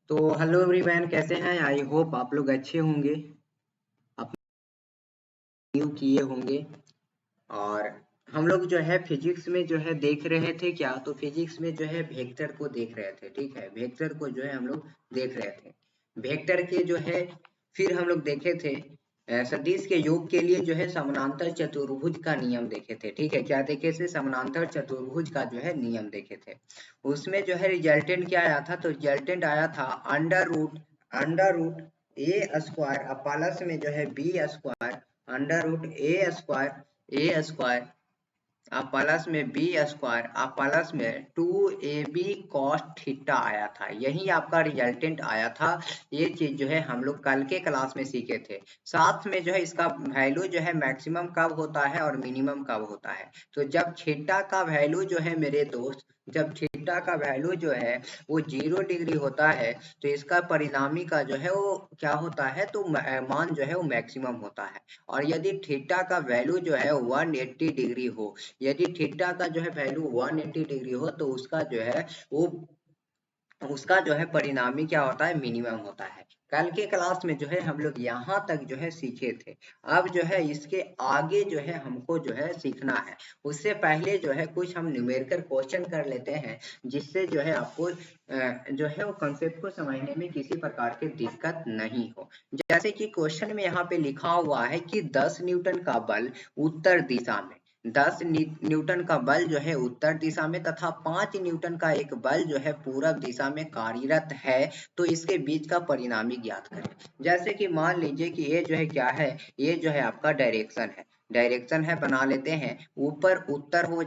तो hello everyone, कैसे हैं? आई होप आप लोग अच्छे होंगे, आप न्यू किए होंगे। और हम लोग जो है फिजिक्स में जो है देख रहे थे क्या, तो फिजिक्स में जो है वेक्टर को देख रहे थे। ठीक है, वेक्टर को जो है हम लोग देख रहे थे। वेक्टर के जो है फिर हम लोग देखे थे सदिश के योग के लिए जो है समानांतर चतुर्भुज का नियम देखे थे। ठीक है, क्या देखे थे? समानांतर चतुर्भुज का जो है नियम देखे थे। उसमें जो है रिजल्टेंट क्या आया था? तो रिजल्टेंट आया था अंडर रूट ए स्क्वायर प्लस में जो है बी स्क्वायर अंडर रूट ए स्क्वायर प्लस में बी स्क्वायर प्लस में 2ab cos थीटा आया था। यही आपका रिजल्टेंट आया था। ये चीज जो है हम लोग कल के क्लास में सीखे थे। साथ में जो है इसका वैल्यू जो है मैक्सिमम कब होता है और मिनिमम कब होता है। तो जब थीटा का वैल्यू जो है मेरे दोस्त, जब थीटा का वैल्यू जो है वो 0 डिग्री होता है, तो इसका परिणामी का जो है वो क्या होता है, तो मान जो है वो मैक्सिमम होता है। और यदि थीटा का वैल्यू जो है 180 डिग्री हो, यदि थीटा का जो है वैल्यू 180 डिग्री हो, तो उसका जो है परिणामी क्या होता है, मिनिमम होता है। कल के क्लास में जो है हम लोग यहाँ तक जो है सीखे थे। अब जो है इसके आगे जो है हमको जो है सीखना है। उससे पहले जो है कुछ हम न्यूमेरिकल क्वेश्चन कर लेते हैं, जिससे जो है आपको जो है वो कंसेप्ट को समझने में किसी प्रकार की दिक्कत नहीं हो। जैसे कि क्वेश्चन में यहाँ पे लिखा हुआ है कि 10 न्यूटन का बल उत्तर दिशा में, 10 न्यूटन का बल जो है उत्तर दिशा में तथा 5 न्यूटन का एक बल जो है पूरब दिशा में कार्यरत है, तो इसके बीच का परिणामी ज्ञात करें। जैसे कि मान लीजिए कि ये जो है क्या है, ये जो है आपका डायरेक्शन है, बना लेते हैं। ऊपर उत्तर हो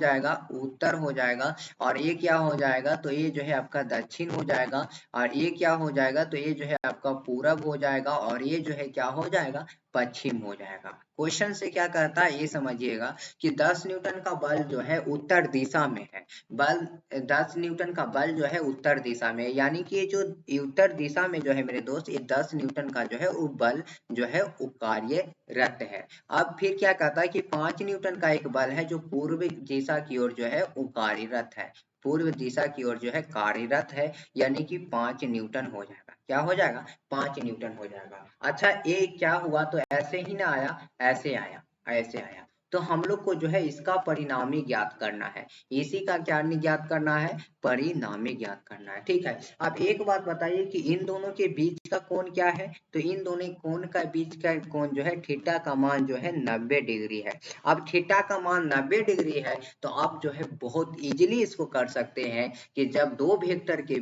जाएगा और ये क्या हो जाएगा, तो ये जो है आपका दक्षिण हो जाएगा। और ये क्या हो जाएगा, तो ये जो है आपका पूरब हो जाएगा और ये जो है क्या हो जाएगा, पश्चिम हो जाएगा। क्वेश्चन से क्या कहता है ये समझिएगा कि 10 न्यूटन का बल जो है उत्तर दिशा में है। बल 10 न्यूटन का बल जो है उत्तर दिशा में, यानी कि ये जो उत्तर दिशा में जो है मेरे दोस्त, ये 10 न्यूटन का जो है वो बल जो है वो कार्यरत है। अब फिर क्या कहता है कि 5 न्यूटन का एक बल है जो पूर्व दिशा की ओर जो है वो कार्यरत है, पूर्व दिशा की ओर जो है कार्यरत है, यानी कि 5 न्यूटन हो जाएगा। क्या हो जाएगा? 5 न्यूटन हो जाएगा। अच्छा, ये क्या हुआ, तो ऐसे ही ना आया, ऐसे आया। तो हम लोग को जो है इसका परिणामी ज्ञात करना है। इसी का क्या ज्ञात करना है? परिणामी ज्ञात करना है। ठीक है, अब एक बात बताइए कि इन दोनों के बीच का कोण क्या है। तो इन दोनों कोण का बीच का कोण जो है, थीटा का मान जो है 90 डिग्री है। अब थीटा का मान 90 डिग्री है, तो आप जो है बहुत इजीली इसको कर सकते हैं कि जब दो वेक्टर के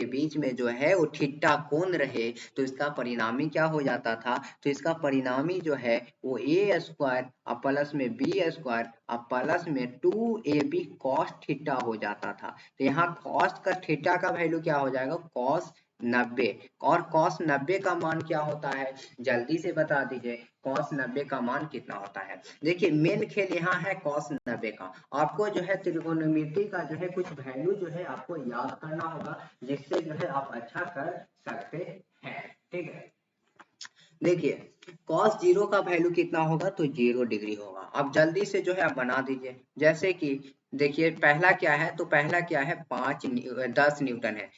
बीच में जो है वो थीटा कोण रहे, तो इसका परिणामी क्या हो जाता था, तो इसका परिणामी जो है वो ए स्क्वायर प्लस में बी स्क्वायर प्लस में 2ab cos थीटा हो जाता था। तो यहाँ cos का थीटा का वैल्यू क्या हो जाएगा, cos 90। और cos 90 का मान क्या होता है, जल्दी से बता दीजिए, cos 90 का मान कितना होता है। देखिए मेन खेल यहाँ है cos 90 का। आपको जो है त्रिकोणमिति का जो है कुछ वैल्यू जो है आपको याद करना होगा, जिससे जो है आप अच्छा कर सकते हैं। ठीक है, देखिए cos 0 का वैल्यू कितना होगा, तो 0 डिग्री होगा। अब जल्दी से जो है आप बना दीजिए। जैसे कि देखिए पहला क्या है, तो पहला क्या है, 10 न्यूटन है।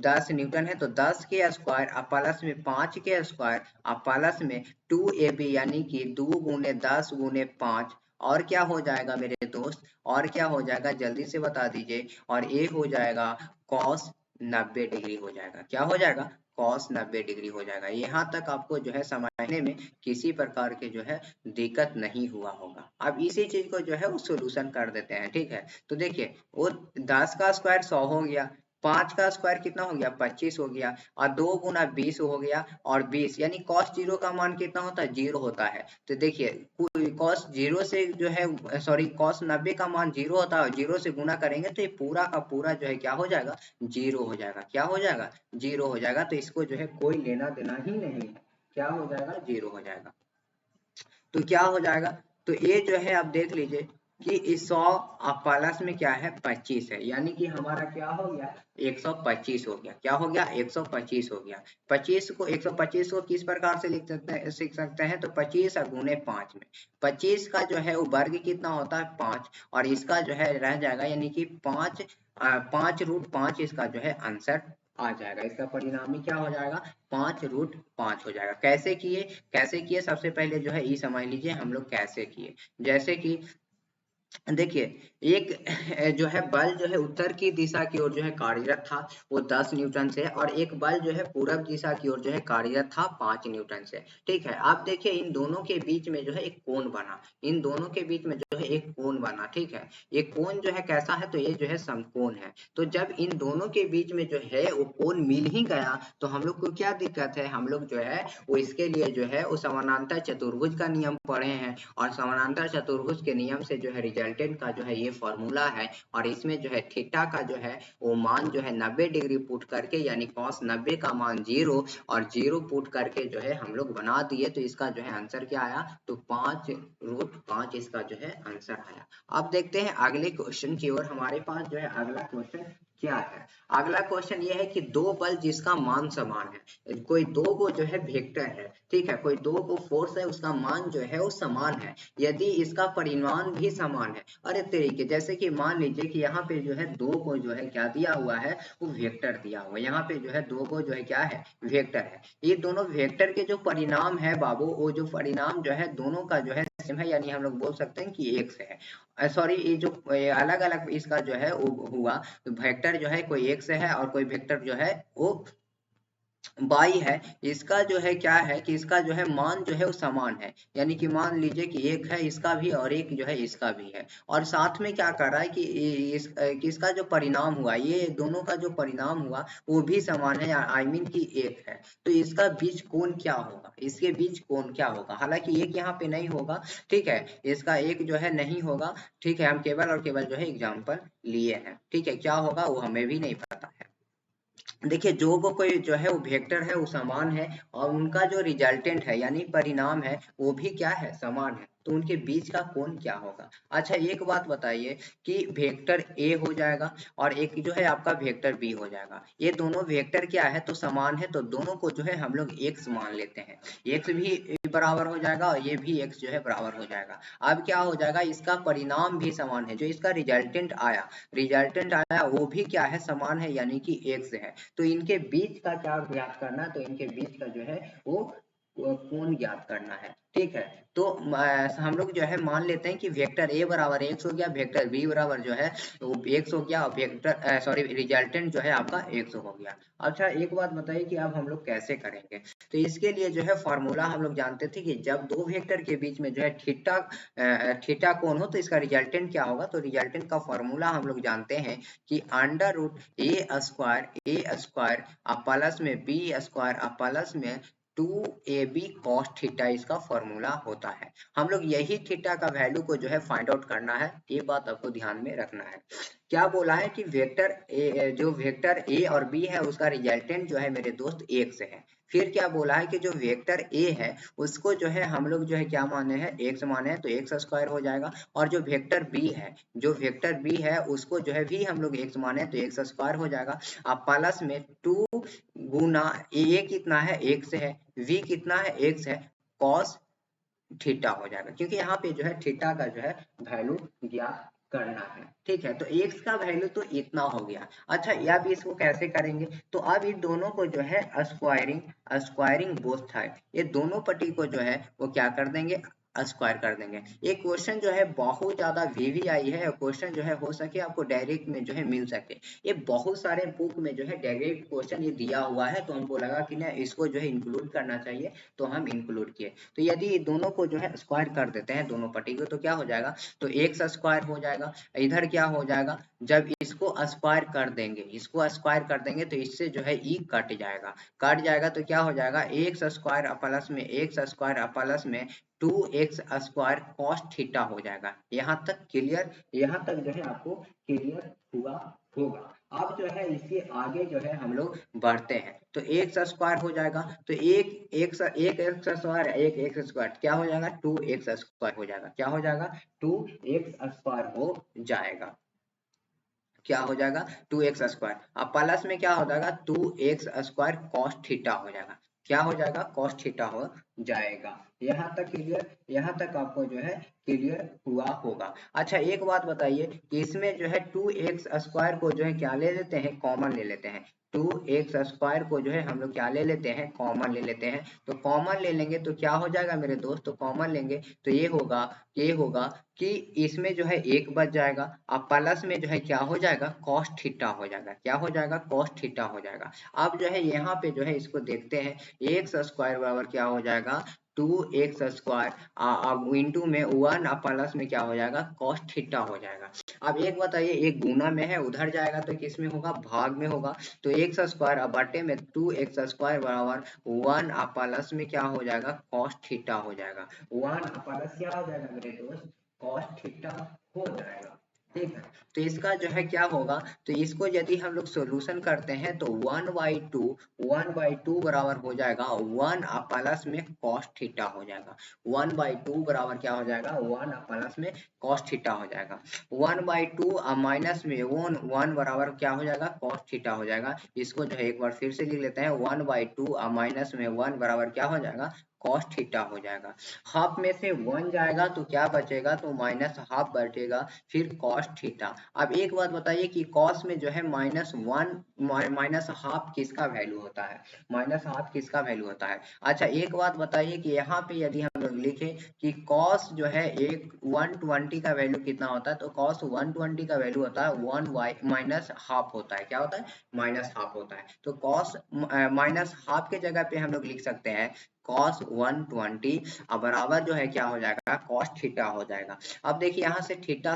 10 न्यूटन है तो 10 के स्क्वायर प्लस में 5 के स्क्वायर प्लस में 2ab, यानी कि 2 गुने 10 गुने 5। और क्या हो जाएगा मेरे दोस्त, और क्या हो जाएगा, जल्दी से बता दीजिए। और ये हो जाएगा cos 90 डिग्री हो जाएगा। क्या हो जाएगा, cos 90 डिग्री हो जाएगा। यहाँ तक आपको जो है समझने में किसी प्रकार के जो है दिक्कत नहीं हुआ होगा। अब इसी चीज को जो है वो सोल्यूशन कर देते हैं। ठीक है, तो देखिए वो 10 का स्क्वायर 100 हो गया, 5 का स्क्वायर कितना हो गया, 25 हो गया, और 2 गुना 20 हो गया, और 20 यानी cos 0 का मान कितना होता है, 0 होता है। तो देखिए cos 0 से जो है सॉरी cos 90 का मान 0 होता है, 0 से गुना करेंगे तो ये पूरा का पूरा जो है क्या हो जाएगा, 0 हो जाएगा। क्या हो जाएगा, 0 हो जाएगा। तो इसको जो है कोई लेना देना ही नहीं है। क्या हो जाएगा, 0 हो जाएगा। तो क्या हो जाएगा, तो ये जो है आप देख लीजिए कि इस 100 प्लस में क्या है, 25 है, यानी कि हमारा क्या हो गया, 125 हो गया। क्या हो गया, 125 हो गया। 125 को किस प्रकार से सीख सकते हैं, तो 25 गुने 5 में 25 का जो है वो वर्ग कितना होता है, 5, और इसका जो है रह जाएगा, यानी कि 5 5 रूट 5 इसका जो है आंसर आ जाएगा। इसका परिणामी क्या हो जाएगा, 5√5 हो जाएगा। कैसे किए सबसे पहले जो है ये समझ लीजिए हम लोग कैसे किए। जैसे कि देखिए एक जो है बल जो है उत्तर की दिशा की ओर जो है कार्यरत था वो 10 न्यूटन से, और एक बल जो है पूरब दिशा की ओर जो है कार्यरत था 5 न्यूटन से। ठीक है, आप देखिए इन दोनों के बीच में जो है एक कोण बना, इन दोनों के बीच में जो है एक कोण बना। ठीक है, ये कोण जो है कैसा है, तो ये जो है समकोण है। तो जब इन दोनों के बीच में जो है वो कोण मिल ही गया तो हम लोग को क्या दिक्कत है, हम लोग जो है वो इसके लिए जो है वो समानांतर चतुर्भुज का नियम पढ़े हैं, और समानांतर चतुर्भुज के नियम से जो है रिजल्टेंट का जो है ये फॉर्मूला है, और इसमें जो है थीटा का जो है वो मान जो है 90 डिग्री पुट करके, यानी cos 90 का मान 0 और 0 पुट करके जो है हम लोग बना दिए। तो इसका जो है आंसर क्या आया, तो 5√5 इसका जो है आंसर आया। अब देखते हैं अगले क्वेश्चन की ओर। हमारे पास जो है अगला क्वेश्चन क्या है। अगला क्वेश्चन ये है कि दो बल जिसका मान समान है, कोई दो को जो है वेक्टर है, ठीक है, कोई दो को फोर्स है, उसका मान जो है वो समान है, यदि इसका परिमाण भी समान है। अरे तरीके, जैसे कि मान लीजिए कि यहाँ पे जो है दो को जो है क्या दिया हुआ है, वो वेक्टर दिया हुआ है। यहाँ पे जो है दो को जो है क्या है, वेक्टर है। ये दोनों वेक्टर के जो परिणाम है बाबू, वो जो परिणाम जो है दोनों का जो है सेम है, यानी हम लोग बोल सकते हैं कि एक से है। सॉरी, ये जो अलग अलग इसका जो है वो हुआ, तो वेक्टर जो है कोई एक से है और कोई वेक्टर जो है वो बाई है। इसका जो है क्या है कि इसका जो है मान जो है वो समान है, यानी कि मान लीजिए कि एक है इसका भी और एक जो है इसका भी है, और साथ में क्या कर रहा है कि कि इसका जो परिणाम हुआ, ये दोनों का जो परिणाम हुआ वो भी समान है, आई मीन कि एक है। तो इसका बीच कोण क्या होगा, इसके बीच कोण क्या होगा, हालांकि एक यहाँ पे नहीं होगा, ठीक है, इसका एक जो है नहीं होगा। ठीक है, हम केवल और केवल जो है एग्जाम्पल लिए हैं। ठीक है, क्या होगा वो हमें भी नहीं पता है। देखिए जो वो कोई जो है वो वेक्टर है वो समान है, और उनका जो रिजल्टेंट है यानी परिणाम है वो भी क्या है, समान है, तो उनके बीच का कोण क्या होगा। अच्छा एक बात बताइए कि वेक्टर ए हो जाएगा और एक जो है आपका वेक्टर बी हो जाएगा, ये दोनों वेक्टर क्या है, तो समान है, तो दोनों को जो है हम लोग एक्स मान लेते हैं। एक्स भी बराबर हो जाएगा और ये भी एक्स जो है बराबर हो जाएगा। अब क्या हो जाएगा, इसका परिणाम भी समान है, जो इसका रिजल्टेंट आया वो भी क्या है, समान है, यानी कि एक्स है। तो इनके बीच का क्या ज्ञात करना है, तो इनके बीच का जो है वो कोण ज्ञात करना है। ठीक है, तो हम लोग जो है मान लेते हैं कि वेक्टर ए बराबर एक्स हो गया, वेक्टर बी बराबर जो है वो एक्स हो गया, और वेक्टर सॉरी रिजल्टेंट जो है आपका एक्स हो गया। अच्छा एक बात बताइए कि अब हम लोग कैसे करेंगे। तो इसके लिए जो है फॉर्मूला हम लोग जानते थे कि जब दो वेक्टर के बीच में जो है थीटा कोण हो तो इसका रिजल्टेंट क्या होगा। तो रिजल्टेंट का फॉर्मूला हम लोग जानते हैं कि अंडर रूट ए प्लस में बी स्क्वायर प्लस में 2ab cos थीटा इसका फॉर्मूला होता है। हम लोग यही थीटा का वैल्यू को जो है फाइंड आउट करना है, ये बात आपको ध्यान में रखना है। क्या बोला है कि वेक्टर ए और बी है उसका रिजल्टेंट जो है मेरे दोस्त एक से है। फिर क्या बोला है कि जो वेक्टर ए है उसको जो है हम लोग जो है क्या माने हैं, एक्स माने हैं, तो एक्स स्क्वायर हो जाएगा। और जो वेक्टर बी है उसको जो है भी हम लोग एक्स माने तो एक्स स्क्वायर हो जाएगा। अब प्लस में 2 गुना ए कितना है, एक्स है, वी कितना है, एक्स है, कॉस थीटा हो जाएगा, क्योंकि यहाँ पे जो है थीटा का जो है वैल्यू ज्ञात करना है। ठीक है, तो एक्स का वैल्यू तो इतना हो गया। अच्छा अब इसको कैसे करेंगे, तो अब इन दोनों को जो है स्क्वायरिंग बोथ साइड, ये दोनों पट्टी को जो है वो क्या कर देंगे, स्क्वायर कर देंगे। ये क्वेश्चन जो है बहुत ज्यादा वीवीआई है, क्वेश्चन जो है हो सके आपको डायरेक्ट में जो है मिल सके। ये बहुत सारे बुक में जो है डायरेक्ट क्वेश्चन ये दिया हुआ है, तो हमको लगा कि ना इसको जो है इंक्लूड करना चाहिए, तो हम इंक्लूड किए। तो यदि दोनों को जो है स्क्वायर कर देते हैं दोनों पट्टी को, तो क्या हो जाएगा, तो एक्स स्क्वायर हो जाएगा। इधर क्या हो जाएगा, जब इसको स्क्वायर कर देंगे तो इससे जो है ई कट जाएगा तो क्या हो जाएगा, एक्स स्क्वायर प्लस में 2x स्क्वायर कॉस थीटा हो जाएगा। यहाँ तक क्लियर, यहाँ तक जो है आपको क्लियर हुआ होगा। अब जो है इसके आगे जो है हम लोग बढ़ते हैं, तो एक्स स्क्वायर हो जाएगा, तो एक एक्स स्क्वायर क्या हो जाएगा, 2x स्क्वायर हो जाएगा, क्या हो जाएगा, 2x स्क्वायर हो जाएगा, क्या हो जाएगा, 2x स्क्वायर। अब प्लस में क्या हो जाएगा, 2x स्क्वायर कॉस थीटा हो जाएगा, क्या हो जाएगा, कॉस थीटा हो जाएगा। यहाँ तक क्लियर, यहाँ तक आपको जो है क्लियर हुआ होगा। अच्छा एक बात बताइए कि इसमें जो है 2x स्क्वायर को जो है क्या ले लेते हैं, कॉमन ले लेते हैं। 2x² को जो है हम लोग क्या ले लेते हैं, कॉमन ले लेते हैं। तो कॉमन ले लेंगे तो क्या हो जाएगा मेरे दोस्त, तो कॉमन लेंगे तो ये होगा कि इसमें जो है एक बच जाएगा, अब प्लस में जो है क्या हो जाएगा, कॉस थीटा हो जाएगा। क्या हो जाएगा, कॉस थीटा हो जाएगा। अब जो है यहाँ पे जो है इसको देखते हैं, x² बराबर क्या हो जाएगा, 2x², अब इंटू में 1 प्लस में क्या हो जाएगा, कॉस थीटा हो जाएगा। अब एक बताइए, एक गुना में है, उधर जाएगा तो किस में होगा, भाग में होगा। तो x² अब बटे में 2x² बराबर 1 प्लस में क्या हो जाएगा, कॉस थीटा हो जाएगा। 1 प्लस क्या हो जाएगा मेरे दोस्त, कॉस थीटा हो जाएगा। ठीक है, तो इसका जो है क्या होगा, तो इसको यदि हम लोग सोल्यूशन करते हैं तो 1/2 बराबर हो जाएगा 1 प्लस में कॉस थीटा हो जाएगा। 1/2 बराबर क्या हो जाएगा, 1 प्लस में कॉस थीटा हो जाएगा। 1/2 माइनस में 1 बराबर क्या हो जाएगा, कॉस थीटा हो जाएगा। इसको जो है एक बार फिर से लिख लेते हैं, 1/2 माइनस में 1 बराबर क्या हो जाएगा, कॉस थीटा हो जाएगा। हाफ में से 1 जाएगा तो क्या बचेगा, तो माइनस हाफ बचेगा, फिर कॉस थीटा। अब एक बात बताइए कि कॉस में जो है -1 माइनस हाफ किसका वैल्यू होता है, माइनस हाफ किसका वैल्यू होता है। अच्छा एक बात बताइए कि यहाँ पे यदि हम लोग लिखे कि कॉस जो है एक 120 का वैल्यू कितना होता है, तो कॉस 120 का वैल्यू होता है 1 माइनस हाफ होता है। क्या होता है, माइनस हाफ होता है। तो कॉस माइनस हाफ के जगह पे हम लोग लिख सकते हैं cos 120 अब बराबर जो है क्या हो जाएगा, cos थीटा हो जाएगा। अब देखिए यहाँ से थीटा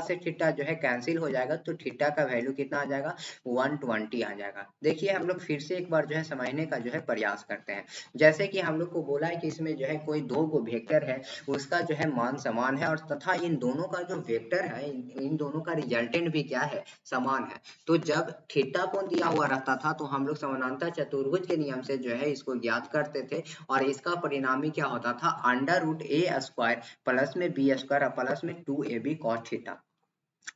जो है कैंसिल हो जाएगा, तो थीटा का वैल्यू कितना आ जाएगा, 120 आ जाएगा। देखिए हम लोग फिर से एक बार जो है समझने का जो है प्रयास करते हैं। जैसे कि हम लोग को बोला है कि इसमें जो है कोई दो गो वेक्टर है, उसका जो है मान समान है, और तथा इन दोनों का जो वेक्टर है, इन दोनों का रिजल्टेंट भी क्या है, समान है। तो जब थीटा कोण दिया हुआ रहता था तो हम लोग समानांतर चतुर्भुज के नियम से जो है इसको ज्ञात करते थे, और इसका परिणामी क्या होता था, √a² प्लस में b² प्लस में 2ab cos थीटा।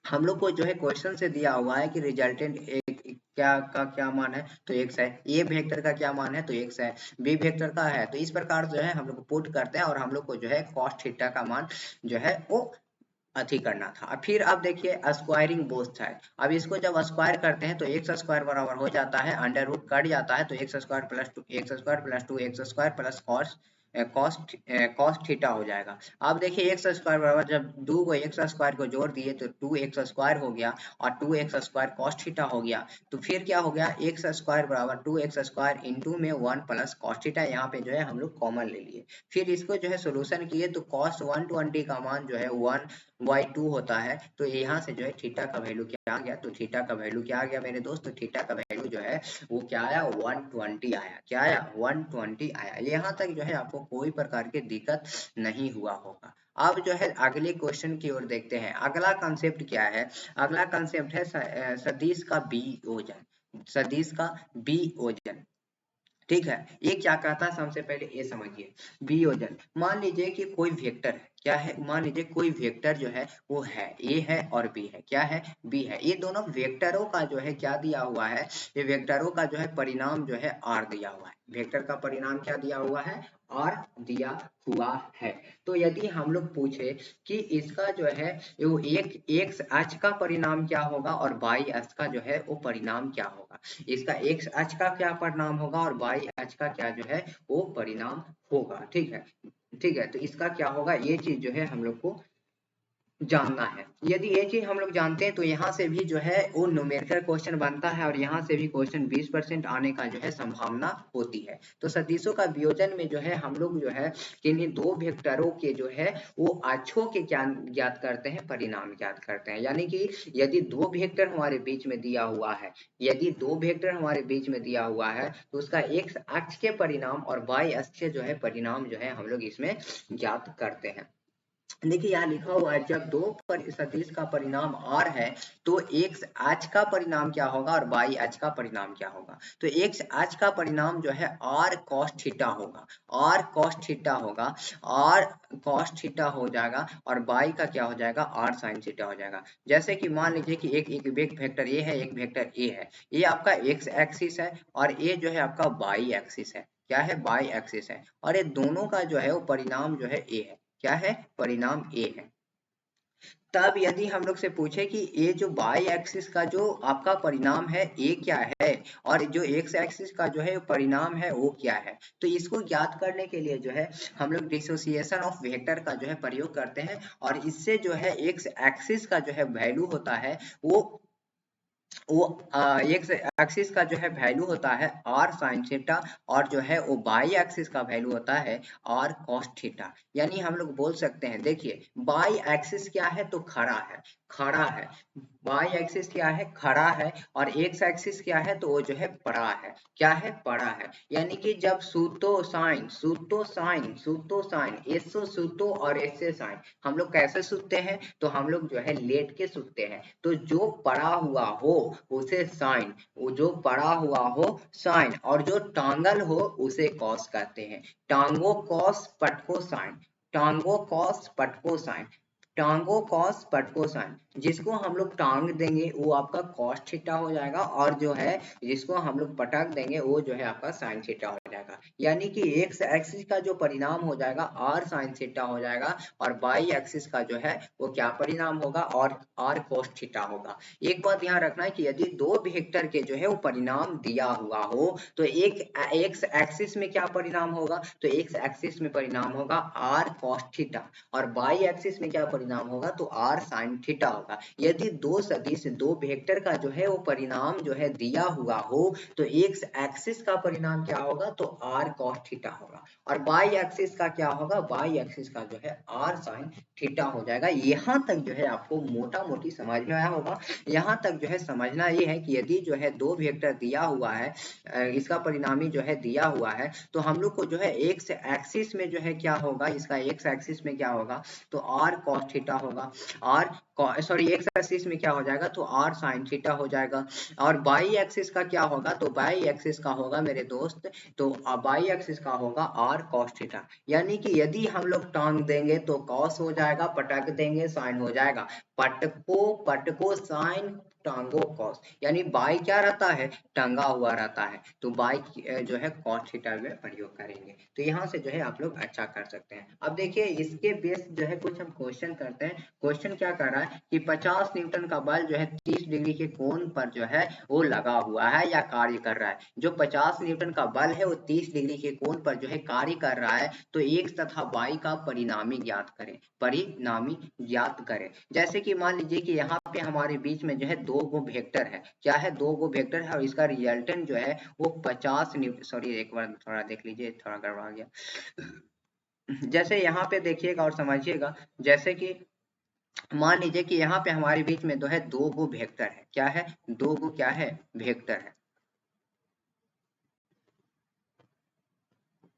हम लोग को जो है क्वेश्चन से दिया हुआ है कि रिजल्टेंट क्या का क्या मान है, तो x है, ए वेक्टर का क्या मान है, तो x है, बी वेक्टर का है। तो इस प्रकार जो है हम लोग पुट करते हैं और हम लोग को जो है cos थीटा का मान जो है वो अथी करना था। अब फिर अब देखिए स्क्वायरिंग बोथ साइड, अब इसको जब स्क्वायर करते हैं तो x² बराबर हो जाता है, अंडर रूट कट जाता है, तो x² plus 2x² plus cos theta हो जाएगा। अब देखिए x² बराबर जब दो को x² को जोड़ दिए तो 2x² हो गया, और 2x² cos थीटा हो गया। तो फिर क्या हो गया, x² बराबर 2x² इंटू में 1 प्लस कॉस थीटा, यहाँ पे जो है हम लोग कॉमन ले लिए। फिर इसको जो है सोल्यूशन किए तो cos 120 का मान जो है 1/2 होता है। तो यहाँ से जो है थीटा का वैल्यू क्या आ गया, तो थीटा का वैल्यू क्या आ गया मेरे दोस्त, तो थीटा का वैल्यू जो है वो क्या आया, 120 आया। क्या आया, 120 आया। यहाँ तक जो है आपको कोई प्रकार की दिक्कत नहीं हुआ होगा। अब जो है अगले क्वेश्चन की ओर देखते हैं। अगला कंसेप्ट क्या है, अगला कंसेप्ट है सदिश का वियोजन, सदिश का वियोजन। ठीक है, ये क्या कहता है, सबसे पहले ये समझिए। वियोजन, मान लीजिए कि कोई वेक्टर है, क्या है, मान लीजिए कोई वेक्टर जो है वो है, ए है और बी है। क्या है, बी है। ये दोनों वेक्टरों का जो है क्या दिया हुआ है, ये वेक्टरों का जो है परिणाम जो है आर दिया हुआ है। वेक्टर का परिणाम क्या दिया हुआ है, आर दिया हुआ है। तो यदि हम लोग पूछे कि इसका जो है वो एक एक्स अक्ष का परिणाम क्या होगा और वाई अक्ष का जो है वो परिणाम क्या होगा, इसका एक्स अक्ष का क्या परिणाम होगा और वाई अक्ष का क्या जो है वो परिणाम होगा। ठीक है, ठीक है, तो इसका क्या होगा, ये चीज जो है हम लोग को जानना है। यदि ये चीज हम लोग जानते हैं तो यहाँ से भी जो है वो न्यूमेरिकल क्वेश्चन बनता है, और यहाँ से भी क्वेश्चन 20% आने का जो है संभावना होती है। तो सदिशों का वियोजन में जो है हम लोग जो है किन्हीं दो वेक्टरों के जो है वो अक्षों के ज्ञात करते हैं, परिणाम ज्ञात करते हैं। यानी कि यदि दो वेक्टर हमारे बीच में दिया हुआ है, यदि दो वेक्टर हमारे बीच में दिया हुआ है तो उसका एक्स अक्ष के परिणाम और वाई अक्ष के जो है परिणाम जो है हम लोग इसमें ज्ञात करते हैं। देखिए यहाँ लिखा हुआ है, जब दो सदिश का परिणाम r है तो x अक्ष का परिणाम क्या होगा और y अक्ष का परिणाम क्या होगा। तो x अक्ष का परिणाम जो है r cos थीटा होगा, r cos थीटा होगा, r cos थीटा हो जाएगा, और y का क्या हो जाएगा, r sin थीटा हो जाएगा। जैसे कि मान लीजिए कि एक वेक्टर a है, एक वेक्टर a है, ये आपका x एक्सिस है और ये जो है आपका y एक्सिस है। क्या है, y एक्सिस है, और ये दोनों का जो है वो परिणाम जो है a है। क्या है, परिणाम ए है। तब यदि हम लोग से पूछे कि ये जो बाई एक्सिस का जो आपका परिणाम है ये क्या है और जो एक्स एक्सिस का जो है परिणाम है वो क्या है, तो इसको ज्ञात करने के लिए जो है हम लोग डिसोसिएशन ऑफ वेक्टर का जो है प्रयोग करते हैं। और इससे जो है एक्स एक्सिस का जो है वैल्यू होता है वो एक्स एक्सिस का जो है वैल्यू होता है आर साइन थीटा, और जो है वो बाई एक्सिस का वैल्यू होता है आर कॉस थीटा। यानी हम लोग बोल सकते हैं, देखिए बाई एक्सिस क्या है तो खड़ा है। बाई एक्सिस क्या है, खड़ा है। और एक्स एक्सिस क्या है तो वो जो है पड़ा है। क्या है, पड़ा है। यानी कि जब सूतो साइन एसो सूतो और एसे साइन हम लोग कैसे सूतते हैं, तो हम लोग जो है लेट के सूतते हैं। तो जो पड़ा हुआ हो उसे साइन, वो जो पड़ा हुआ हो साइन, और जो टांगल हो उसे कॉस कहते हैं। टांगो कॉस पटको साइन, टांगो कॉस पटको साइन, टांगो कॉस पटको साइन। जिसको हम लोग टांग देंगे वो आपका कॉस थीटा हो जाएगा, और जो है जिसको हम लोग पटक देंगे वो जो है आपका साइन थीटा हो जाएगा। यानी कि एक्स एक्सिस का जो परिणाम हो जाएगा आर साइन थीटा हो जाएगा, और वाई एक्सिस का जो है वो क्या परिणाम होगा, और आर कोस थीटा होगा। एक बात ध्यान रखना है कि यदि दो वेक्टर के जो है वो परिणाम दिया हुआ हो तो एक एक्स एक्सिस में क्या परिणाम होगा, तो एक्स एक्सिस में परिणाम होगा आर कॉस थीटा, और वाई एक्सिस में क्या परिणाम होगा तो आर साइन थीटा होगा। यदि दो सदिश दो वेक्टर का जो है वो परिणाम जो है दिया हुआ हो तो एक्स एक्सिस का परिणाम क्या होगा तो आर कॉस थीटा होगा, और वाई एक्सिस का क्या होगा, वाई एक्सिस का जो है आर साइन थीटा हो जाएगा। यहाँ तक जो है आपको मोटा मोटी समझ में आया होगा। यहाँ तक जो है समझना ये है कि यदि जो है दो वेक्टर दिया हुआ है, इसका परिणामी जो है दिया हुआ है, तो हम लोग को जो है एक्स एक्सिस में जो है क्या होगा, इसका एक्स एक्सिस में क्या होगा तो आर कॉस थीटा होगा, आर सॉरी एक्स एक्सिस में क्या हो जाएगा तो आर साइन थीटा हो जाएगा। और बाई एक्सिस का क्या होगा तो बाई एक्सिस का होगा मेरे दोस्त, तो बाई एक्सिस का होगा आर कॉस थीटा। यानी कि यदि हम लोग टांग देंगे तो कॉस हो जाएगा, पटक देंगे साइन हो जाएगा। पटको पटको साइन टांगो कॉस, यानी बाई क्या रहता है, टंगा हुआ रहता है, तो बाई जो है कॉस थीटा में प्रयोग करेंगे। तो यहाँ से जो है आप लोग अच्छा कर सकते हैं। अब देखिए इसके बेस जो है कुछ हम क्वेश्चन करते हैं। क्वेश्चन क्या कर रहा है कि 50 न्यूटन का बल जो है 30 डिग्री के कोण पर जो है वो लगा हुआ है या कार्य कर रहा है। जो 50 न्यूटन का बल है वो 30 डिग्री के कोण पर जो है कार्य कर रहा है, तो एक्स तथा वाई का परिणामी ज्ञात करें, परिणामी ज्ञात करें। जैसे कि मान लीजिए कि यहाँ पे हमारे बीच में जो है दो गो वेक्टर है, क्या है, दो गो वेक्टर है, और इसका रिजल्टेंट जो है वो 50 न्यूटन, सॉरी एक बार थोड़ा देख लीजिए, थोड़ा गड़बड़ा गया। जैसे यहाँ पे देखिएगा और समझिएगा, जैसे कि मान लीजिए कि यहाँ पे हमारे बीच में जो है दो गो वेक्टर है, क्या है, दो गो क्या है, वेक्टर है,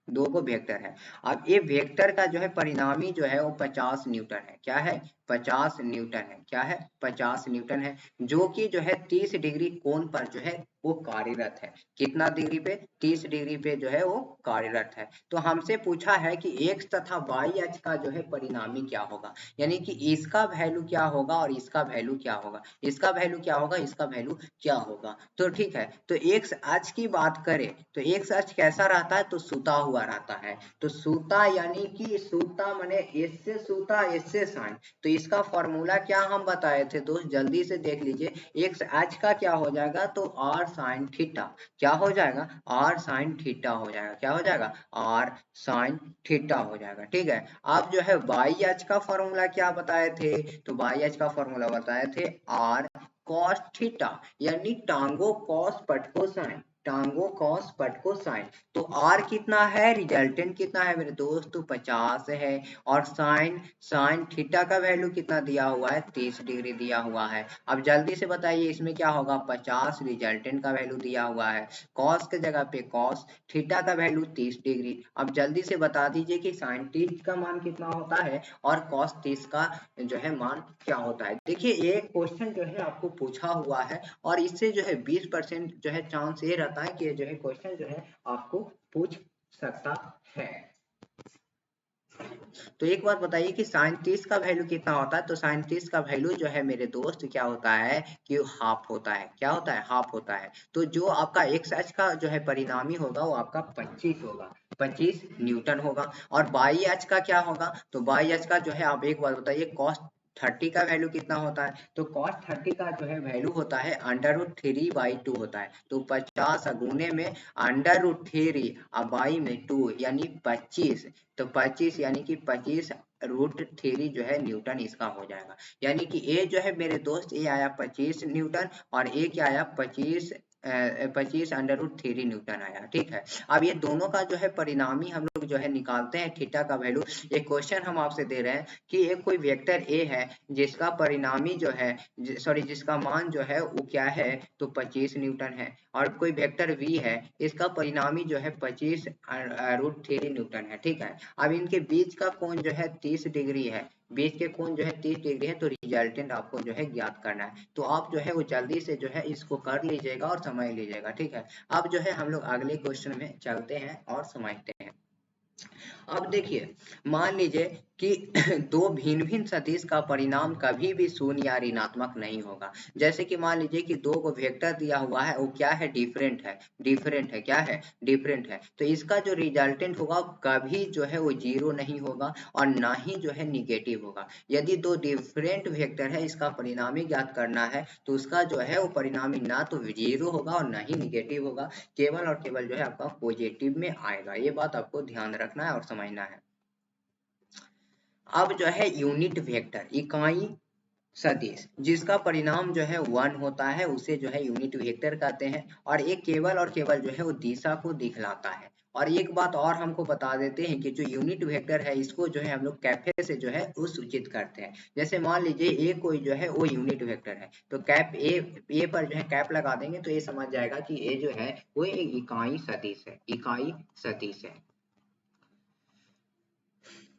दो गो वेक्टर है। अब ये वेक्टर का जो है परिणामी जो है वो 50 न्यूटन है, क्या है, 50 न्यूटन है, क्या है, 50 न्यूटन है, जो कि जो है 30 डिग्री कोण पर जो है वो कार्यरत है। कितना डिग्री पे, 30 डिग्री पे जो है वो कार्यरत है। तो हमसे पूछा है कि एक्स तथा वाई अक्ष का जो है परिणामी क्या होगा, यानी कि इसका वैल्यू क्या होगा और इसका वैल्यू क्या होगा, इसका वैल्यू क्या होगा, इसका वैल्यू क्या होगा। तो ठीक है, तो एक्स अक्ष की बात करें तो एक्स अक्ष कैसा रहता है तो सूता हुआ रहता है। तो सूता यानी कि सूता माने इससे सूता इससे साइन, तो इसका फॉर्मूला क्या हम बताए थे दोस्त, जल्दी से देख लीजिए। एक्स अक्ष का क्या हो जाएगा तो आर साइन थीटा, क्या हो जाएगा, आर साइन थीटा हो जाएगा, क्या हो जाएगा, आर साइन थीटा हो जाएगा। ठीक है, आप जो है वाई अक्ष का फॉर्मूला क्या बताए थे, तो वाई अक्ष का फॉर्मूला बताए थे आर कॉस थीटा, यानी टांगो कॉस पटको साइन, टांगो कॉस पटको साइन। तो आर कितना है, रिजल्टेंट कितना है मेरे दोस्त, तो 50 है, और साइन साइन थीटा का वैल्यू कितना दिया हुआ है, 30 डिग्री दिया हुआ है। अब जल्दी से बताइए इसमें क्या होगा, 50 रिजल्टेंट का वैल्यू दिया हुआ है, कॉस के जगह पे कॉस, थीटा का वैल्यू 30 डिग्री। अब जल्दी से बता दीजिए कि साइन 30 का मान कितना होता है और कॉस 30 का जो है मान क्या होता है। देखिए ये क्वेश्चन जो है आपको पूछा हुआ है, और इससे जो है 20% जो है चांस ये रहता है कि जो है क्वेश्चन जो है आपको पूछ सकता है। तो एक बात बताइए कि साइन 30 का वैल्यू कितना होता है, तो साइन 30 का वैल्यू जो है मेरे दोस्त क्या होता है कि हाफ होता है, क्या होता है, हाफ होता है। तो जो आपका एक्स एच का जो है परिणामी होगा वो आपका 25 होगा, 25 न्यूटन होगा। और बाई एच का क्या होगा, तो बाई एच का जो है आप एक बात बताइए, कॉस 30 का वैल्यू कितना होता है, तो cos 30 का जो है वैल्यू होता है √3/2 होता है। तो 50 गुने में √3 बाई में 2 यानी 25, तो 25 यानी कि 25√3 जो है न्यूटन इसका हो जाएगा। यानी कि ए जो है मेरे दोस्त, ये आया 25 न्यूटन और ए क्या आया 25 √3 न्यूटन आया। ठीक है, अब ये दोनों का जो है परिणामी हम लोग जो है निकालते हैं थीटा का वैल्यू। एक क्वेश्चन हम आपसे दे रहे हैं कि एक कोई वेक्टर ए है जिसका परिणामी जो है सॉरी जिसका मान जो है वो क्या है, तो 25 न्यूटन है, और कोई वेक्टर वी है इसका परिणामी जो है 25 √3 न्यूटन है। ठीक है, अब इनके बीच का कोण जो है 30 डिग्री है, बीच के कोण जो है 30 डिग्री है, तो रिजल्टेंट आपको जो है ज्ञात करना है। तो आप जो है वो जल्दी से जो है इसको कर लीजिएगा और समझ लीजिएगा। ठीक है, अब जो है हम लोग अगले क्वेश्चन में चलते हैं और समझते हैं। अब देखिए, मान लीजिए कि दो भिन्न भिन्न सदिश का परिणाम कभी भी शून्य या ऋणात्मक नहीं होगा। जैसे कि मान लीजिए कि दो को वेक्टर दिया हुआ है, वो क्या है, डिफरेंट है, क्या है, डिफरेंट है, तो इसका जो रिजल्टेंट होगा कभी जो है वो जीरो नहीं होगा और ना ही जो है निगेटिव होगा। यदि दो डिफरेंट वेक्टर है, इसका परिणामी ज्ञात करना है, तो उसका जो है वो परिणामी ना तो जीरो होगा और ना ही निगेटिव होगा, केवल और केवल जो है आपका पॉजिटिव में आएगा। ये बात आपको ध्यान रखना है और समझना है। अब जो है यूनिट वेक्टर, इकाई सदिश, जिसका परिणाम जो है 1 होता है, उसे जो है यूनिट वेक्टर कहते हैं, और ये केवल और केवल जो है वो दिशा को दिखलाता है। और एक बात और हमको बता देते हैं कि जो यूनिट वेक्टर है इसको जो है हम लोग कैफे से जो है वो सूचित करते हैं। जैसे मान लीजिए ए कोई जो है वो यूनिट वेक्टर है, तो कैप ए पर जो है कैप लगा देंगे तो ये समझ जाएगा कि ए जो है वो एक इकाई सदिश है, इकाई सदिश है।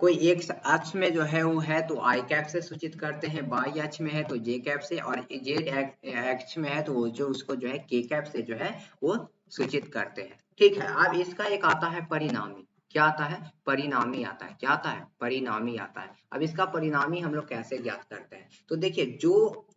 कोई एक अक्ष में जो है वो है तो आई कैप से सूचित करते हैं, बाई अक्ष में है तो जे कैप से, और जेड अक्ष में है तो वो जो उसको जो है के कैप से जो है वो सूचित करते हैं। ठीक है, अब इसका एक आता है परिणामी, क्या आता है, परिणामी आता है, क्या आता है, परिणामी आता है। अब इसका परिणामी हम लोग कैसे ज्ञात करते हैं, तो देखिए जो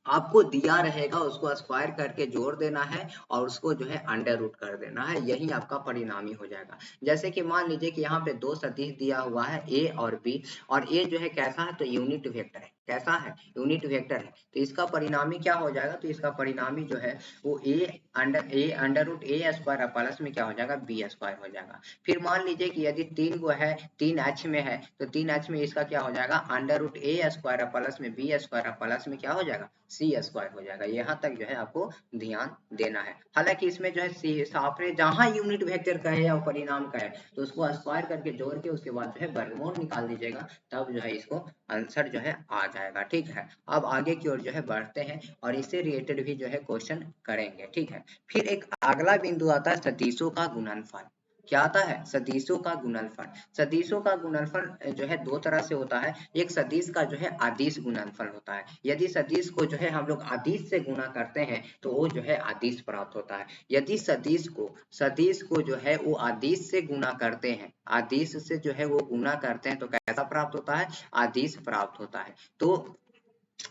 आपको दिया रहेगा उसको स्क्वायर करके जोड़ देना है और उसको जो है अंडर रूट कर देना है, यही आपका परिणामी हो जाएगा। जैसे कि मान लीजिए कि यहाँ पे दो सदिश दिया हुआ है ए और बी, और ए जो है कैसा है, तो यूनिट वेक्टर है, कैसा है, यूनिट वेक्टर है, तो इसका परिणामी क्या हो जाएगा, तो इसका परिणामी जो है वो A under root A square plus में क्या हो जाएगा, बी स्क्वायर हो जाएगा। फिर मान लीजिए कि यदि तीन को है, तीन एच में है, तो तीन एच में इसका क्या हो जाएगा, अंडर रूट ए स्क्वायर प्लस में बी स्क्वायर प्लस में क्या हो जाएगा, सी स्क्वायर हो जाएगा। यहाँ तक जो है आपको ध्यान देना है। हालांकि इसमें जो है सी साफरे जहां यूनिट वेक्टर का है या परिणाम का है तो उसको स्क्वायर करके जोड़ के उसके बाद जो है वर्गमूल निकाल दीजिएगा, तब जो है इसको आंसर जो है आ जाएगा। ठीक है, अब आगे की ओर जो है बढ़ते हैं और इससे रिलेटेड भी जो है क्वेश्चन करेंगे। ठीक है, फिर एक अगला बिंदु आता है सदिशों का गुणनफल। क्या आता है, सदिशों का गुणनफल। सदिशों का गुणनफल जो है दो तरह से होता है, एक सदिश का जो है अदिश गुणनफल होता है। यदि सदिश को जो है हम लोग अदिश से गुणा करते हैं तो वो जो है अदिश प्राप्त होता है। यदि सदिश को जो है वो अदिश से गुणा करते हैं, अदिश से जो है वो गुणा करते हैं तो कैसा प्राप्त होता है, अदिश प्राप्त होता है। तो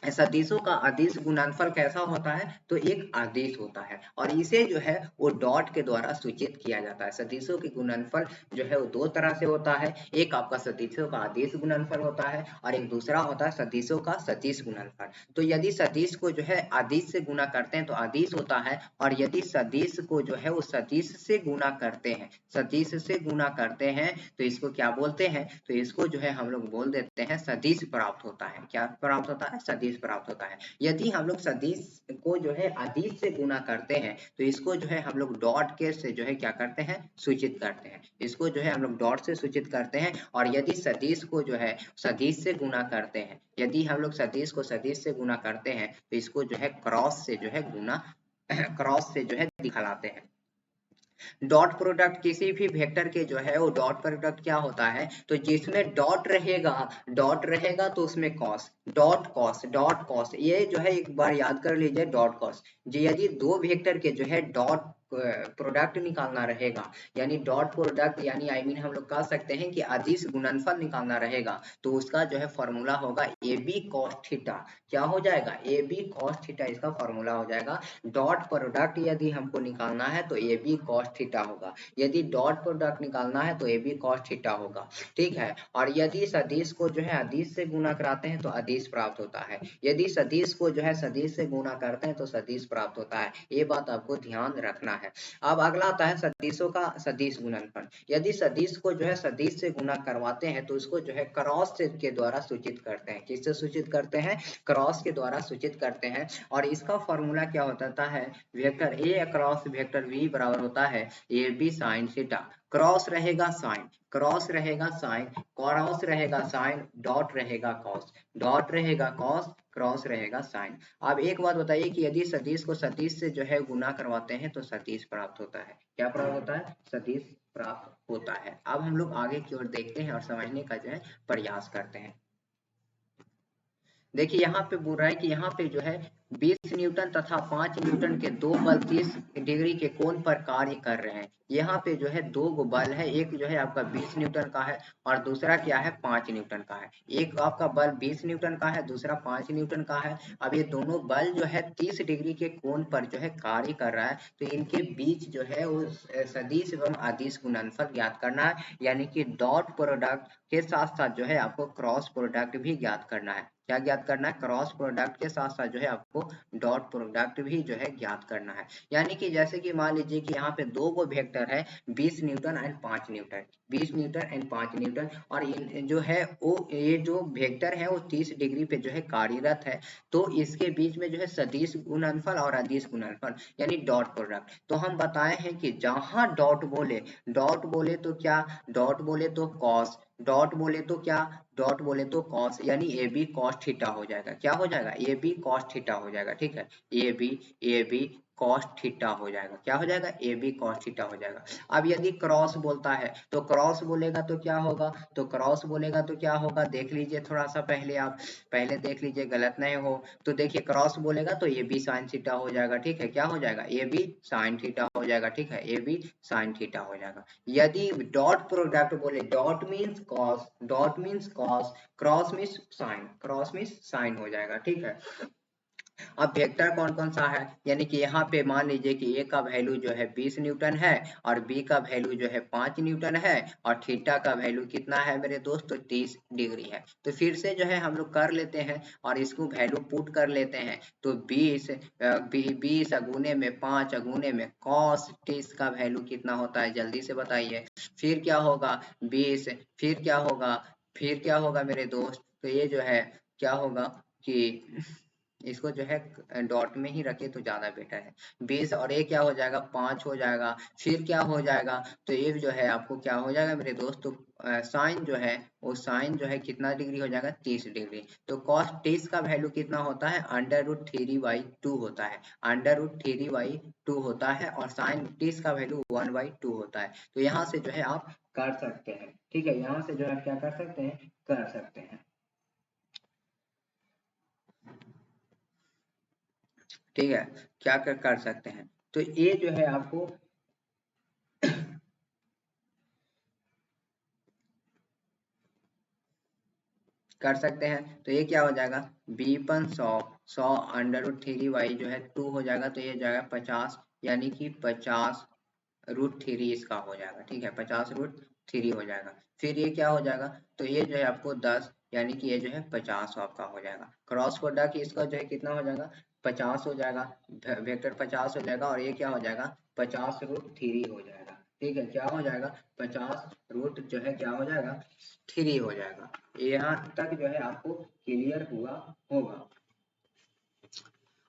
सदिशों का अदिश गुणनफल कैसा होता है, तो एक अदिश होता है और इसे जो है वो डॉट के द्वारा सूचित किया जाता है। सदिशों के गुणनफल जो है वो दो तरह से होता है, एक आपका सदिशों का अदिश गुणनफल होता है और एक दूसरा होता है सदिशों का सदिश गुणनफल। तो यदि सदिश को जो है अदिश से गुणा करते हैं तो अदिश होता है, और यदि सदिश को जो है वो सदिश से गुणा करते हैं, सदिश से गुणा करते हैं तो इसको क्या बोलते हैं, तो इसको जो है हम लोग बोल देते हैं सदिश प्राप्त होता है। क्या प्राप्त होता है, सदिश प्राप्त होता है। यदि हम लोग सदिश को जो है अदिश से गुणा करते हैं तो इसको जो है हम लोग डॉट के से जो है क्या करते हैं, सूचित करते हैं, इसको जो है हम लोग डॉट से सूचित करते हैं। और यदि सदिश को जो है सदिश से गुणा करते हैं, यदि हम लोग सदिश को सदिश से गुणा करते हैं तो इसको जो है क्रॉस से जो है गुणा क्रॉस से जो है दिखलाते हैं। डॉट प्रोडक्ट किसी भी वेक्टर के जो है वो डॉट प्रोडक्ट क्या होता है, तो जिसमें डॉट रहेगा तो उसमें कॉस, डॉट कॉस ये जो है एक बार याद कर लीजिए, डॉट कॉस। यदि दो वेक्टर के जो है डॉट प्रोडक्ट निकालना रहेगा, यानी डॉट प्रोडक्ट, यानी हम लोग कह सकते हैं कि अदिश गुणनफल निकालना रहेगा, तो उसका जो है फॉर्मूला होगा ए बी कॉस थीटा। क्या हो जाएगा? ए बी कॉस थीटा इसका फॉर्मूला हो जाएगा। डॉट प्रोडक्ट यदि हमको निकालना है तो ए बी कॉस थीटा होगा, यदि डॉट प्रोडक्ट निकालना है तो ए बी कॉस थीटा होगा, ठीक है। और यदि सदिश को जो है अदिश से गुणा कराते हैं तो अदिश प्राप्त होता है, यदि सदिश को जो है सदिश से गुणा करते हैं तो सदिश प्राप्त होता है, ये बात आपको ध्यान रखना है। अब अगला आता है सदिशों का सदिश गुणनफल। यदि सदिश को जो है सदिश से गुणा करवाते हैं तो उसको जो है क्रॉस के द्वारा सूचित करते हैं। किससे सूचित करते हैं? क्रॉस के द्वारा सूचित करते हैं। और इसका फॉर्मूला क्या होता है? Vector A cross vector B बराबर होता है A B sine theta. Cross रहेगा साइन, क्रॉस रहेगा साइन, क्रॉस रहेगा साइन, डॉट रहेगा कॉस, डॉट रहेगा कॉस, क्रॉस रहेगा साइन। अब एक बात बताइए कि यदि सदिश को सदिश से जो है गुना करवाते हैं तो सदिश प्राप्त होता है। क्या प्राप्त होता है? सदिश प्राप्त होता है। अब हम लोग आगे की ओर देखते हैं और समझने का जो है प्रयास करते हैं। देखिए यहाँ पे बोल रहा है कि यहाँ पे जो है 20 न्यूटन तथा 5 न्यूटन के दो बल 30 डिग्री के कोण पर कार्य कर रहे हैं। यहाँ पे जो है दो गो बल है, एक जो है आपका 20 न्यूटन का है और दूसरा क्या है? 5 न्यूटन का है। एक आपका बल 20 न्यूटन का है, दूसरा 5 न्यूटन का है। अब ये दोनों बल जो है 30 डिग्री के कोण पर जो है कार्य कर रहा है, तो इनके बीच जो है वो सदिश एवं अदिश गुणनफल ज्ञात करना है, यानी कि डॉट प्रोडक्ट के साथ साथ जो है आपको क्रॉस प्रोडक्ट भी ज्ञात करना है। क्या ज्ञात करना है? क्रॉस प्रोडक्ट के साथ साथ जो है आपको डॉट प्रोडक्ट भी जो है ज्ञात करना है। यानी कि जैसे कि मान लीजिए कि यहाँ पे दो गो वेक्टर है 20 Newton and 5 Newton, 20 Newton and 5 Newton, और जो है वो ये जो वेक्टर है वो 30 डिग्री पे जो है कार्यरत है, तो इसके बीच में जो है सदिश गुणनफल और अदिश गुणनफल यानी डॉट प्रोडक्ट। तो हम बताए हैं कि जहां डॉट बोले तो क्या? डॉट बोले तो कॉस, डॉट बोले तो क्या? डॉट बोले तो कॉस, यानी ए बी कॉस थीटा हो जाएगा। क्या हो जाएगा? ए बी कॉस थीटा हो जाएगा, ठीक है। ए बी कॉस थीटा हो जाएगा। क्या हो जाएगा? ए बी कॉस थीटा हो जाएगा। अब यदि क्रॉस बोलता है तो क्रॉस बोलेगा तो क्या होगा? तो क्रॉस बोलेगा तो क्या होगा? देख लीजिए थोड़ा सा पहले, आप पहले देख लीजिए गलत नहीं हो। तो देखिए क्रॉस बोलेगा तो ए बी साइन थीटा हो जाएगा, ठीक है। क्या हो जाएगा? ए बी साइन थीटा हो जाएगा, ठीक है। ए बी साइन थीटा हो जाएगा। यदि डॉट प्रोडक्ट बोले, dot means cos, dot means cos, cross means sign, cross means sign हो जाएगा, ठीक है। अब वेक्टर कौन कौन सा है? यानी कि यहाँ पे मान लीजिए कि ए का वैल्यू जो है 20 न्यूटन है और बी का वैल्यू जो है 5 न्यूटन है और थीटा का वैल्यू कितना है मेरे दोस्त? तो 30 डिग्री है। तो फिर से जो है हम लोग कर लेते हैं और इसको वैल्यू पुट कर लेते हैं। तो 20 अगुने में 5 अगुने में cos 30 का वैल्यू कितना होता है? जल्दी से बताइए। फिर क्या होगा? 20, फिर क्या होगा मेरे दोस्त? तो ये जो है क्या होगा कि इसको जो है डॉट में ही रखे तो ज्यादा बेटर है। 20 और ये क्या हो जाएगा? 5 हो जाएगा। फिर क्या हो जाएगा? तो ये जो है आपको क्या हो जाएगा मेरे दोस्त? तो साइन जो है वो साइन जो है कितना डिग्री हो जाएगा? 30 डिग्री। तो कॉस 30 का वैल्यू कितना होता है? √3/2 होता है, √3/2 होता है, और साइन 30 का वैल्यू 1/2 होता है। तो यहाँ से जो है आप कर सकते हैं, ठीक है। यहाँ से जो है क्या कर सकते हैं? कर सकते हैं, ठीक है। क्या कर सकते हैं? तो ये जो है आपको कर सकते हैं। तो ये क्या हो जाएगा? बीपन 100 √3 जो है 2 हो जाएगा, तो ये जाएगा 50, यानी कि 50√3 इसका हो जाएगा, ठीक है। 50√3 हो जाएगा। फिर ये क्या हो जाएगा? तो ये जो है आपको 10, यानी कि ये जो है 50 आपका हो जाएगा। क्रॉस प्रोडक्ट इसका जो है कितना हो जाएगा? 50 हो जाएगा, वेक्टर 50 हो जाएगा, और ये क्या हो जाएगा? 50√3 हो जाएगा, ठीक है। क्या हो जाएगा? 50 रूट जो है क्या हो जाएगा? 3 हो जाएगा। यहाँ तक जो है आपको क्लियर हुआ होगा।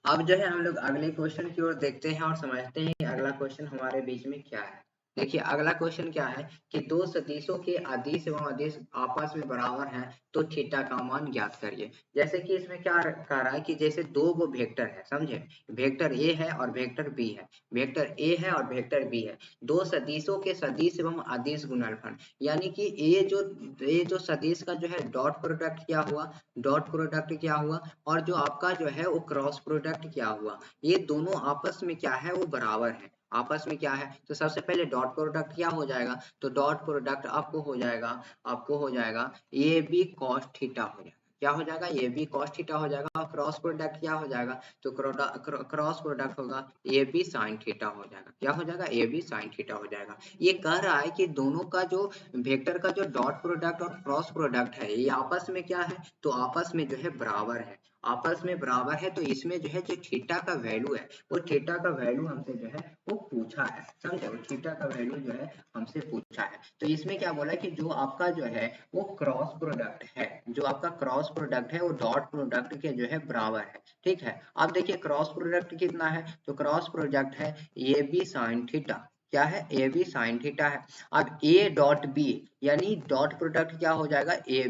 अब जो है हम लोग अगले क्वेश्चन की ओर देखते हैं और समझते हैं कि अगला क्वेश्चन हमारे बीच में क्या है। देखिए अगला क्वेश्चन क्या है कि दो सदिशों के अदिश एवं अदिश आपस में बराबर हैं तो थीटा का मान ज्ञात करिए। जैसे कि इसमें क्या कह रहा है कि जैसे दो गो वेक्टर है, समझे, वेक्टर ए है और वेक्टर बी है, वेक्टर ए है और वेक्टर बी है। दो सदिशों के सदिश एवं अदिश गुणनफल, यानी कि ये जो सदिश का जो है डॉट प्रोडक्ट क्या हुआ? डॉट प्रोडक्ट क्या हुआ? और जो आपका जो है वो क्रॉस प्रोडक्ट क्या हुआ? ये दोनों आपस में क्या है? वो बराबर है। आपस में क्या है, तो सबसे पहले डॉट प्रोडक्ट क्या हो जाएगा, तो डॉट प्रोडक्ट आपको हो जाएगा ए बी कॉस थीटा हो जाएगा, क्या हो जाएगा, ए बी कॉस थीटा हो जाएगा। और क्रॉस प्रोडक्ट क्या हो जाएगा, तो क्रॉस प्रोडक्ट होगा ए बी साइन थीटा हो जाएगा, क्या हो जाएगा, ए बी साइन थीटा हो जाएगा। ये कह रहा है कि दोनों का जो वेक्टर का जो डॉट प्रोडक्ट और क्रॉस प्रोडक्ट है ये आपस में क्या है, तो आपस में जो है बराबर है, आपस में बराबर है। तो इसमें जो है जो थीटा का वैल्यू है, वो थीटा का वैल्यू हमसे जो है वो पूछा है, समझे, वो थीटा का वैल्यू जो है हमसे पूछा है। तो इसमें क्या बोला कि जो आपका जो है वो क्रॉस प्रोडक्ट है, जो आपका क्रॉस प्रोडक्ट है वो डॉट प्रोडक्ट के जो है बराबर है, ठीक है। अब देखिए क्रॉस प्रोडक्ट कितना है, तो क्रॉस प्रोडक्ट है ए बी साइन थीटा, क्या है, ए बी साइन थीटा है। अब ए डॉट बी यानी डॉट प्रोडक्ट क्या हो जाएगा, ए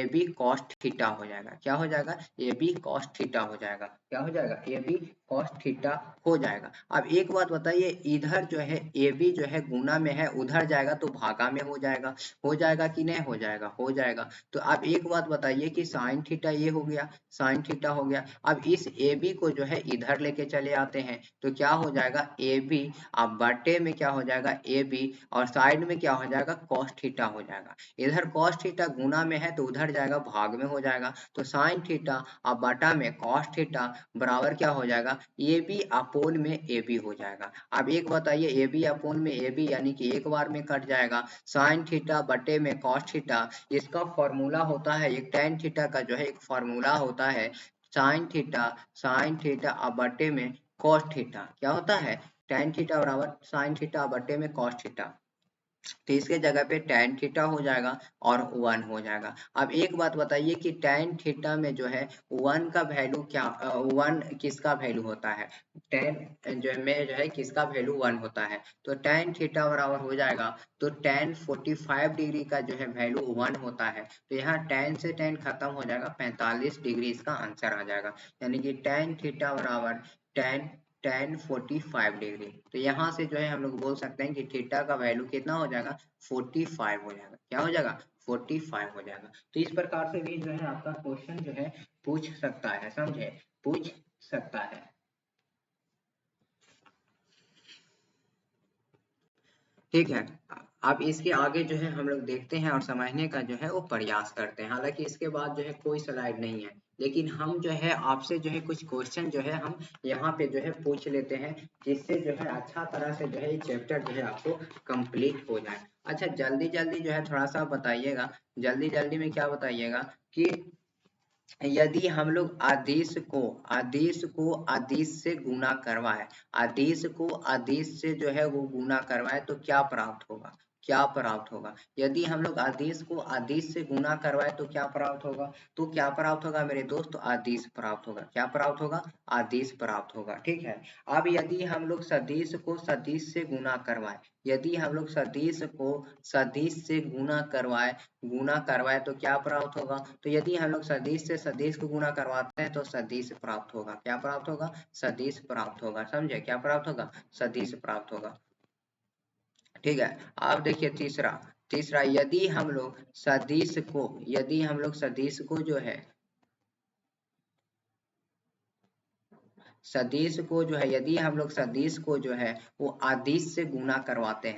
बी कॉस थीटा हो जाएगा, क्या हो जाएगा, ए बी कॉस थीटा हो जाएगा, क्या हो जाएगा, ए बी कॉस थीटा हो जाएगा। अब एक बात बताइए, इधर जो है ए बी जो है गुना में है, उधर जाएगा तो भागा में हो जाएगा कि नहीं हो जाएगा, हो जाएगा। तो अब एक बात बताइए कि साइन थीटा ये हो गया, साइन थीटा हो गया। अब इस ए बी को जो है इधर लेके चले आते हैं तो क्या हो जाएगा, ए बी अब बटे में क्या हो जाएगा, ए बी और साइड में क्या हो जाएगा, कॉस थीटा हो जाएगा। इधर कॉस थीटा गुना में है तो उधर जाएगा भाग में हो जाएगा, तो साइन थीटा अब बटा में कॉस थीटा बराबर क्या हो जाएगा, ए बी अपोन में ए बी हो जाएगा। अब एक बताइए, ए बी अपोन में ए बी यानी कि एक बार में कट जाएगा, साइन थीटा बटे में कॉस थीटा, इसका फॉर्मूला होता है एक tan थीटा का जो है एक फॉर्मूला होता है साइन थीटा अब बटे में कॉस थीटा, क्या होता है, tan थीटा बराबर साइन थीटा बटे में कॉस थीटा। तो इसके जगह पे tan थीटा हो जाएगा और 1 हो जाएगा। अब एक बात बताइए कि tan थीटा में जो है 1 का वैल्यू क्या, 1 किसका वैल्यू होता है, tan जो में जो है किसका वैल्यू 1 होता है, तो tan थीटा बराबर हो जाएगा, तो tan 45 डिग्री का जो है वैल्यू 1 होता है, तो यहाँ tan से tan खत्म हो जाएगा, 45 डिग्री इसका आंसर आ जाएगा। यानी कि tan थीटा बराबर tan 45 डिग्री। तो यहाँ से जो है हम लोग बोल सकते हैं कि थीटा का वैल्यू कितना हो जाएगा, 45 हो जाएगा, क्या हो जाएगा, 45 हो जाएगा। तो इस प्रकार से भी जो है आपका क्वेश्चन जो है पूछ सकता है, समझे, पूछ सकता है। ठीक है, अब इसके आगे जो है हम लोग देखते हैं और समझने का जो है वो प्रयास करते हैं। हालांकि इसके बाद जो है कोई स्लाइड नहीं है, लेकिन हम जो है आपसे जो है कुछ क्वेश्चन जो है हम यहाँ पे जो है पूछ लेते हैं, जिससे जो है अच्छा तरह से जो है ये चैप्टर जो है आपको कंप्लीट हो जाए। अच्छा जल्दी जल्दी जो है थोड़ा सा बताइएगा, जल्दी जल्दी में क्या बताइएगा कि यदि हम लोग आदेश से गुना करवाए, आदेश को आदेश से जो है वो गुना करवाए तो क्या प्राप्त होगा, क्या प्राप्त होगा, यदि हम लोग आदेश को आदेश से गुना करवाए तो क्या प्राप्त होगा, तो क्या प्राप्त होगा मेरे दोस्त, आदेश प्राप्त होगा, क्या प्राप्त होगा, आदेश प्राप्त होगा, ठीक है। अब यदि हम लोग सदिश को सदिश से गुना करवाए, यदि हम लोग सदिश को सदिश से गुना करवाए तो क्या प्राप्त होगा, तो यदि हम लोग सदिश से सदिश को गुना करवाते हैं तो सदिश प्राप्त होगा, क्या प्राप्त होगा, सदिश प्राप्त होगा, समझे, क्या प्राप्त होगा, सदिश प्राप्त होगा, ठीक है। अब देखिए तीसरा, तीसरा यदि हम लोग सदिश को जो है सदिश को जो है यदि हम लोग सदिश को जो है वो आदिश से गुना करवाते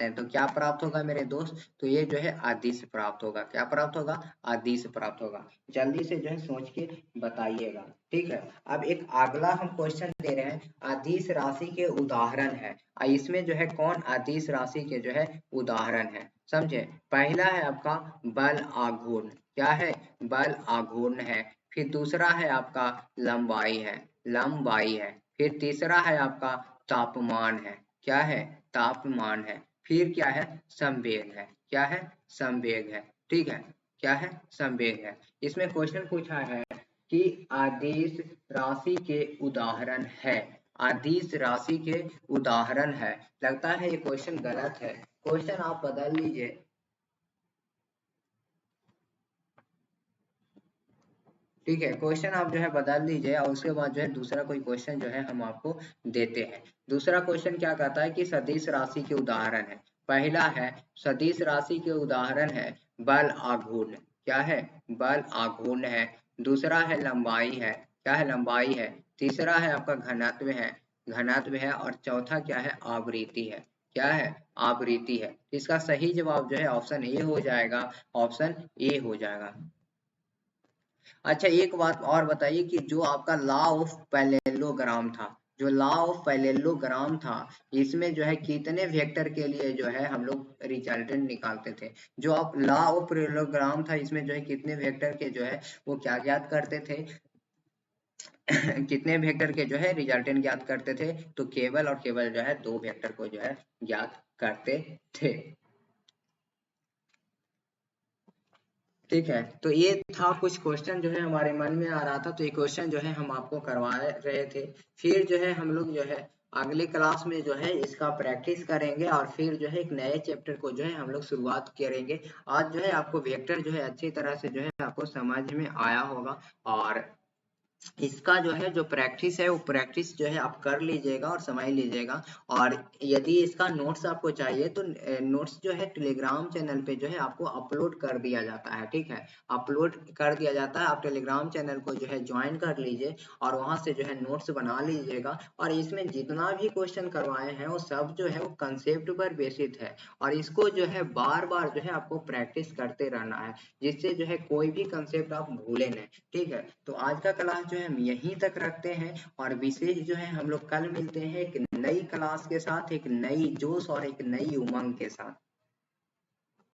हैं तो क्या प्राप्त होगा मेरे दोस्त, तो ये जो है आदिश प्राप्त होगा, क्या प्राप्त होगा, आदिश प्राप्त होगा। जल्दी से जो है सोच के बताइएगा, ठीक है। अब एक अगला हम क्वेश्चन दे रहे हैं, आदिश राशि के उदाहरण है, इसमें जो है कौन आदिश राशि के जो है उदाहरण है, समझे। पहला है आपका बल आघूर्ण, क्या है, बल आघूर्ण है। फिर दूसरा है आपका लंबाई है। फिर तीसरा है आपका तापमान है, क्या है, तापमान है। फिर क्या है, संवेग है, क्या है, संवेग है, ठीक है, क्या है, संवेग है। इसमें क्वेश्चन पूछा है कि आदिश राशि के उदाहरण है, आदिश राशि के उदाहरण है। लगता है ये क्वेश्चन गलत है, क्वेश्चन आप बदल लीजिए, ठीक है, क्वेश्चन आप जो है बदल दीजिए और उसके बाद जो है दूसरा कोई क्वेश्चन जो है हम आपको देते हैं। दूसरा क्वेश्चन क्या कहता है कि सदिश राशि के उदाहरण है। पहला है सदिश राशि के उदाहरण है बल आघूर्ण, क्या है, बल आघूर्ण है। दूसरा है लंबाई है, क्या है, लंबाई है। तीसरा है आपका घनत्व है, घनत्व है और चौथा क्या है, आवृत्ति है। क्या है, आवृत्ति है। इसका सही जवाब जो है ऑप्शन ए हो जाएगा, ऑप्शन ए हो जाएगा। अच्छा एक बात और बताइए कि जो आपका लॉ ऑफ पैरेललोग्राम था, जो लॉ ऑफ पैरेललोग्राम था, इसमें जो है कितने वेक्टर के लिए जो है हम लोग रिजल्टेंट निकालते थे। जो आप लॉ ऑफ पैरेललोग्राम था, इसमें जो है कितने वेक्टर के जो है वो क्या ज्ञात करते थे कितने वेक्टर के जो है रिजल्टेंट ज्ञात करते थे, तो केवल और केवल जो है 2 वेक्टर को जो है ज्ञात करते थे। ठीक है, तो ये था कुछ क्वेश्चन जो है हमारे मन में आ रहा था, तो ये क्वेश्चन जो है हम आपको करवा रहे थे। फिर जो है हम लोग जो है अगले क्लास में जो है इसका प्रैक्टिस करेंगे और फिर जो है एक नए चैप्टर को जो है हम लोग शुरुआत करेंगे। आज जो है आपको वेक्टर जो है अच्छी तरह से जो है आपको समझ में आया होगा, और इसका जो है जो प्रैक्टिस है वो प्रैक्टिस जो है आप कर लीजिएगा और समझ लीजिएगा। और यदि इसका नोट्स आपको चाहिए तो नोट्स जो है टेलीग्राम चैनल पे जो है आपको अपलोड कर दिया जाता है। ठीक है, अपलोड कर दिया जाता है, आप टेलीग्राम चैनल को जो है ज्वाइन कर लीजिए और वहां से जो है नोट्स बना लीजिएगा। और इसमें जितना भी क्वेश्चन करवाए हैं वो सब जो है वो कंसेप्ट पर बेसिस है, और इसको जो है बार बार जो है आपको प्रैक्टिस करते रहना है, जिससे जो है कोई भी कंसेप्ट आप भूले नहीं। ठीक है, तो आज का क्लास जो है हम यहीं तक रखते हैं, और विशेष जो है हम लोग कल मिलते हैं एक नई क्लास के साथ, एक नई जोश और एक नई उमंग के साथ।